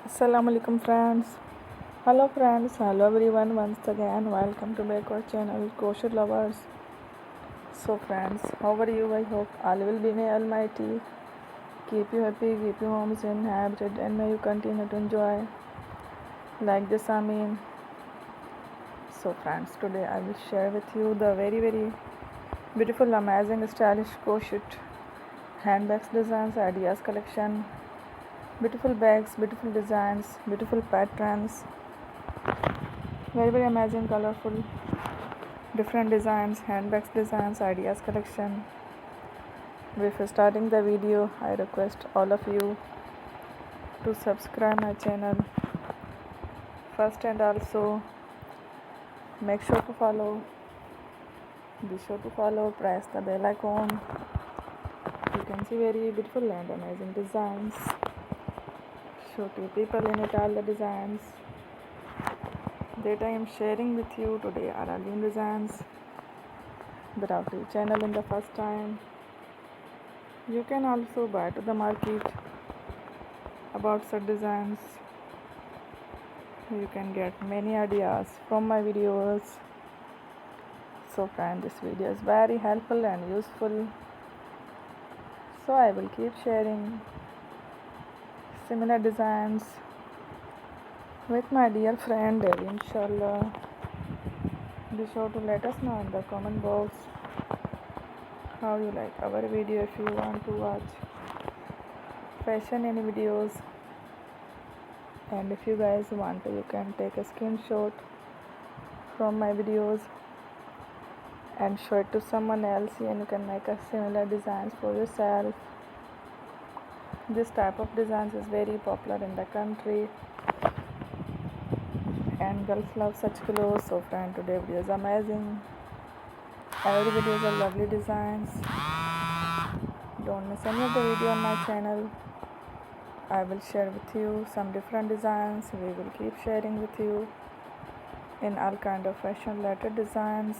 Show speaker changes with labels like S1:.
S1: Assalamu alaikum friends. Hello friends, hello everyone once again. Welcome to back our channel Crochet Lovers. So friends, how are you? I hope all will be may Almighty keep you happy, keep you homes inhabited, and may you continue to enjoy like this. So friends, today I will share with you the very beautiful, amazing, stylish crochet handbags designs ideas collection. Beautiful bags, beautiful designs, beautiful patterns, very amazing, colorful, different designs, handbags designs, ideas collection. Before starting the video, I request all of you to subscribe my channel first, and also make sure to follow. Be sure to follow, press the bell icon. You can see very beautiful and amazing designs. Show to people in it all the designs that I am sharing with you today are all new designs without the channel in the first time. You can also buy to the market about such designs. You can get many ideas from my videos. So friend, this video is very helpful and useful. So I will keep sharing similar designs with my dear friend Devi, inshallah. Be sure to let us know in the comment box how you like our video. If you want to watch fashion any videos, and if you guys want to, you can take a screenshot from my videos and show it to someone else, and you can make a similar designs for yourself. This type of designs is very popular in the country, and girls love such clothes. So friend, today video is amazing. Every video is a lovely designs. Don't miss any of the video on my channel. I will share with you some different designs. We will keep sharing with you in all kind of fashion related designs.